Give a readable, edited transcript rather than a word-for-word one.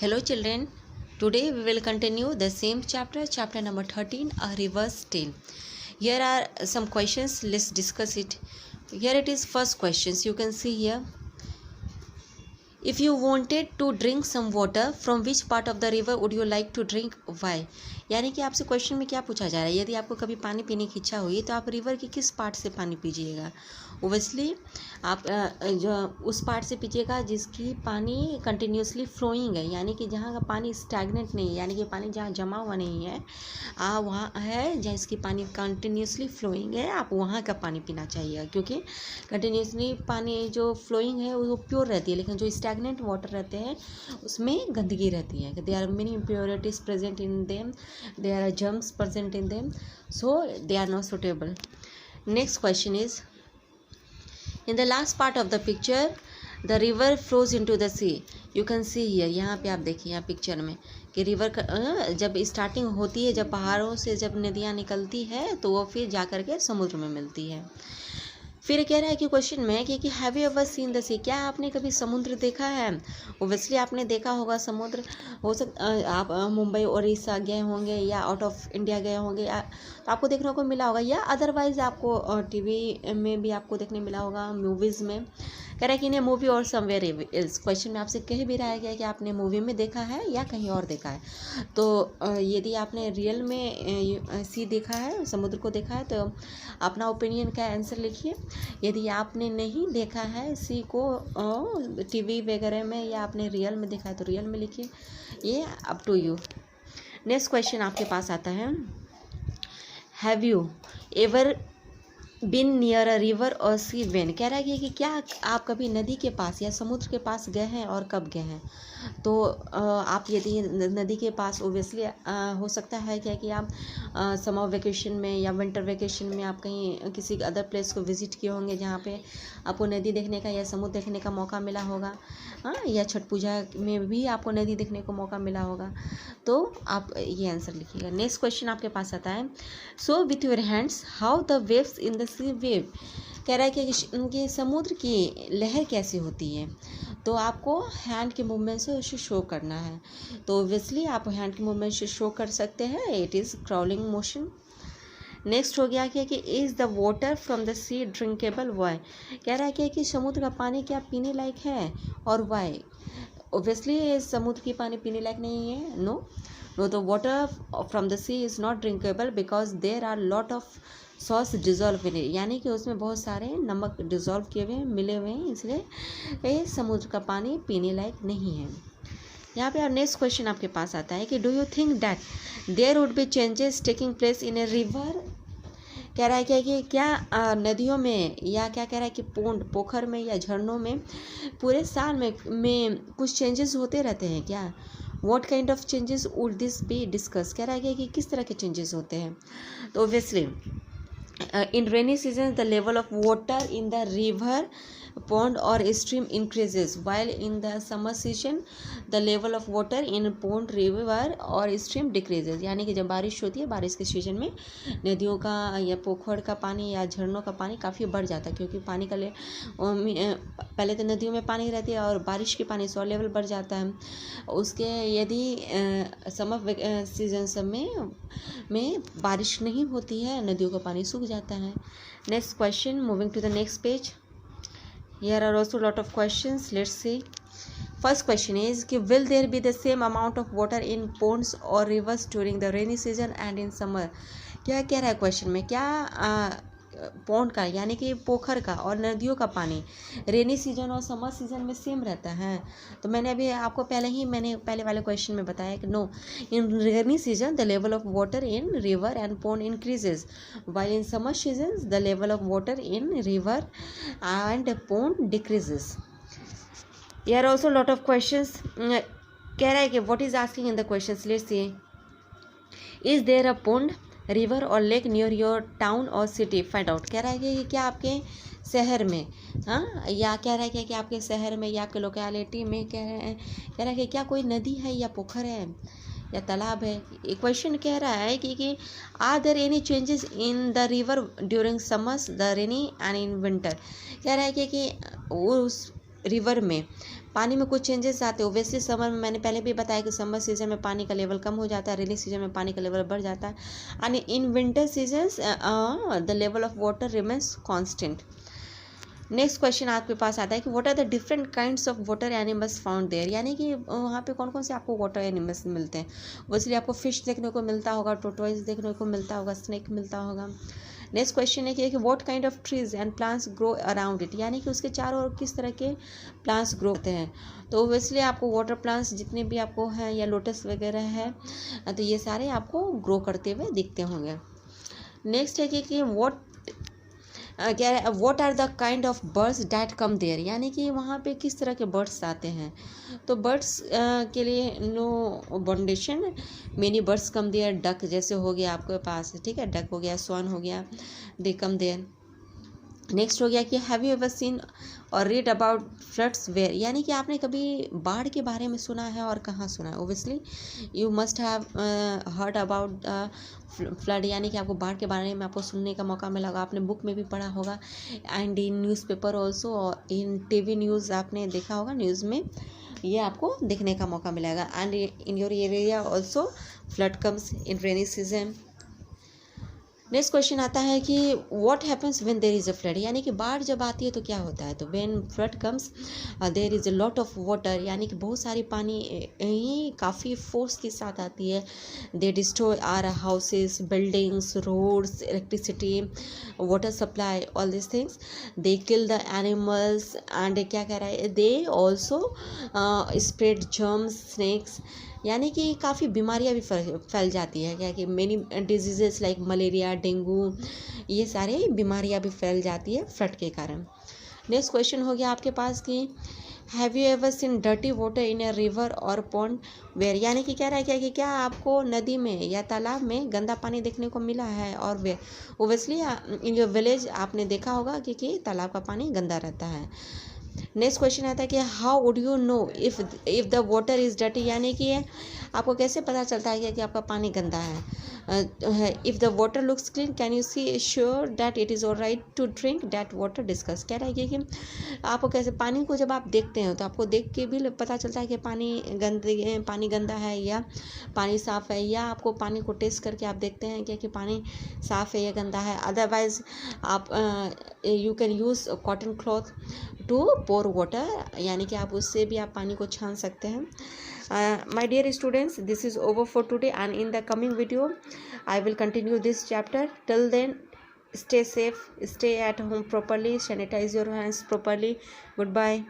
Hello children, today we will continue the same chapter number 13, a reverse tale. Here are some questions, let's discuss it. Here it is, first questions, you can see here. If you wanted to drink some water, from which part of the river would you like to drink? Why? यानी कि आपसे question में क्या पूछा जा रहा है, यदि आपको कभी पानी पीने की इच्छा हुई तो आप रिवर की किस पार्ट से पानी पीजिएगा? ओबियसली आप जो उस पार्ट से पीजिएगा जिसकी पानी कंटिन्यूसली फ्लोइंग है, यानी कि जहाँ का पानी स्टैगनेंट नहीं है, यानी कि पानी जहाँ जमा हुआ नहीं है, वहाँ है जहाँ इसकी पानी कंटिन्यूसली फ्लोइंग है, आप वहाँ का पानी पीना चाहिए, क्योंकि कंटिन्यूसली पानी जो फ्लोइंग है वो प्योर रहती है, लेकिन जो स्टैगनेंट वाटर रहते हैं उसमें गंदगी रहती है. There are many impurities present in them, there are germs present in them, so they are not suitable. Next question is, in the last part of the picture the river flows into the sea. You can see here, यहाँ पे आप देखिए यहाँ picture में कि river जब starting होती है, जब पहाड़ों से जब नदियाँ निकलती है तो वो फिर जा कर के समुद्र में मिलती है. फिर कह रहा है कि क्वेश्चन में कि have you ever seen the sea, क्या आपने कभी समुद्र देखा है? ओबियसली आपने देखा होगा समुद्र. हो सकता आप मुंबई उड़ीसा गए होंगे या आउट ऑफ इंडिया गए होंगे, तो आपको देखने को मिला होगा, या अदरवाइज आपको टीवी में भी आपको देखने मिला होगा, मूवीज़ में. कह रहा है कि इन मूवी और समवेयर एल्स. क्वेश्चन में आपसे कह भी रहा है कि आपने मूवी में देखा है या कहीं और देखा है. तो यदि आपने रियल में सी देखा है, समुद्र को देखा है, तो अपना ओपिनियन का आंसर लिखिए. यदि आपने नहीं देखा है सी को टीवी वगैरह में, या आपने रियल में देखा है तो रियल में लिखिए, ये up to you. Next question आपके पास आता है, have you ever been near a river और सी वेन. कह रहा है कि क्या आप कभी नदी के पास या समुद्र के पास गए हैं और कब गए हैं? तो आप यदि नदी के पास, ओबियसली हो सकता है क्या कि आप समर वेकेशन में या विंटर वेकेशन में आप कहीं किसी अदर प्लेस को विज़िट किए होंगे जहाँ पे आपको नदी देखने का या समुद्र देखने का मौका मिला होगा, या छठ पूजा में भी आपको नदी देखने को मौका मिला होगा, तो आप ये आंसर लिखिएगा. नेक्स्ट क्वेश्चन आपके पास आता है, so with your hands how the waves in the sea wave. कह रहा है कि उनके समुद्र की लहर कैसी होती है, तो आपको हैंड के मूवमेंट से उसे शो करना है. तो ऑब्वियसली आप हैंड के मूवमेंट से शो कर सकते हैं, it is crawling motion. Next हो गया क्या कि is the water from the sea drinkable. Why. कह रहा है क्या कि समुद्र का पानी क्या पीने लायक है, और वाई. ऑब्वियसली समुद्र की पानी पीने लायक नहीं है. No, the water from the sea is not drinkable because there are lot of सॉस डिज़ोल्व इन इट, यानी कि उसमें बहुत सारे नमक डिज़ोल्व किए हुए मिले हुए हैं, इसलिए ये समुद्र का पानी पीने लायक नहीं है. यहाँ पे नेक्स्ट क्वेश्चन आपके पास आता है कि do you think that there would be changes taking place in a river. कह रहा है कि क्या नदियों में, या क्या कह रहा है कि पोखर में या झरनों में पूरे साल में कुछ चेंजेस होते रहते हैं क्या? What kind of changes would this be discuss. कह रहा है कि किस तरह के चेंजेस होते हैं? तो obviously in rainy season the level of water in the river, pond or stream increases, while in the summer season the level of water in pond, river or stream decreases. यानी कि जब बारिश होती है, बारिश के सीजन में नदियों का या पोखर का पानी या झरनों का पानी काफ़ी बढ़ जाता है, क्योंकि पानी का पहले तो नदियों में पानी रहती है और बारिश के पानी से लेवल बढ़ जाता है. उसके यदि समर सीजन सब में बारिश नहीं होती है, नदियों का पानी सूख जाता है. Next question, moving to the next page. Here are also lot of questions. Let's see. First question is कि will there be the same amount of water in ponds or rivers during the rainy season and in summer. क्या कह रहा है question में, क्या pond का यानी कि पोखर का और नदियों का पानी रेनी सीजन और समर सीजन में सेम रहता है? तो मैंने अभी आपको पहले वाले क्वेश्चन में बताया कि no, in rainy season the level of water in river and pond increases, while in summer season the level of water in river and pond decreases. Here are also lot of questions. कह रहा है कि what is asking in the questions. Let's see. Is there a pond, river or lake near your town or city? Find out. कह रहा है कि क्या आपके शहर में, या कह रहा है कि आपके शहर में या आपके लोकेलिटी में कह रहा है कि क्या कोई नदी है या पोखर है या तालाब है. एक क्वेश्चन कह रहा है कि are there any changes in the river during summers, the rainy and in winter. कह रहा है कि उस रिवर में पानी में कुछ चेंजेस आते हैं। ओबियसली समर में मैंने पहले भी बताया कि समर सीजन में पानी का लेवल कम हो जाता है, रेनी सीजन में पानी का लेवल बढ़ जाता है, and in winter season the level of water remains constant. Next question आपके पास आता है कि what are the different kinds of water animals found there, यानी कि वहाँ पे कौन कौन से आपको वाटर एनिमल्स मिलते हैं। वैसे आपको फिश देखने को मिलता होगा, टोटवाइज देखने को मिलता होगा, स्नेक मिलता होगा। नेक्स्ट क्वेश्चन है कि what kind of trees and plants grow around it, यानी कि उसके चारों ओर किस तरह के प्लांट्स ग्रो होते हैं। तो ओबियसली आपको वाटर प्लांट्स जितने भी आपको हैं या लोटस वगैरह है, तो ये सारे आपको ग्रो करते हुए दिखते होंगे। नेक्स्ट है कि what are the kind of birds that come there, यानी कि वहाँ पे किस तरह के बर्ड्स आते हैं। तो बर्ड्स के लिए no boundation, many birds come there, duck जैसे हो गया आपके पास, ठीक है, डक हो गया, स्वान हो गया, दे कम देयर। नेक्स्ट हो गया कि हैव यू एवर सीन और रीड अबाउट फ्लड्स वेयर, यानी कि आपने कभी बाढ़ के बारे में सुना है और कहाँ सुना है। Obviously you must have heard about flood, यानी कि आपको बाढ़ के बारे में आपको सुनने का मौका मिला होगा, आपने बुक में भी पढ़ा होगा, एंड इन न्यूज़पेपर ऑल्सो, और इन टीवी न्यूज़ आपने देखा होगा, न्यूज़ में ये आपको देखने का मौका मिलेगा। And in your area also flood comes in rainy season. Next question आता है कि what happens when there is a flood, यानी कि बाढ़ जब आती है तो क्या होता है। तो when flood comes there is a lot of water, यानी कि बहुत सारी पानी ही काफ़ी फोर्स के साथ आती है। They destroy our houses, buildings, roads, electricity, water supply, all this things. They kill the animals and क्या कह रहा है, they also spread germs, snakes, यानी कि काफ़ी बीमारियां भी फैल जाती है, क्या कि many diseases like malaria, dengue, ये सारे बीमारियां भी फैल जाती है फ्लड के कारण। नेक्स्ट क्वेश्चन हो गया आपके पास कि have you ever scene dirty water in a river और पॉन्ड वेयर, यानी कि कह रहा है क्या कि क्या आपको नदी में या तालाब में गंदा पानी देखने को मिला है और where. Obviously in your village आपने देखा होगा कि तालाब का पानी गंदा रहता है। नेक्स्ट क्वेश्चन आता है कि how would you know if the water is dirty, यानी कि आपको कैसे पता चलता है कि आपका पानी गंदा है। If the water looks clean can you see sure that it is all right to drink that water discuss, कह रहा है कि आपको कैसे पानी को जब आप देखते हो तो आपको देख के भी पता चलता है कि पानी गंदा है या पानी साफ़ है, या आपको पानी को टेस्ट करके आप देखते हैं कि पानी साफ़ है या गंदा है। अदरवाइज आप you can use cotton cloth to pour water, यानी कि आप उससे भी आप पानी को छान सकते हैं। My dear students, this is over for today, and in the coming video I will continue this chapter. Till then, stay safe, stay at home properly, sanitize your hands properly. Goodbye.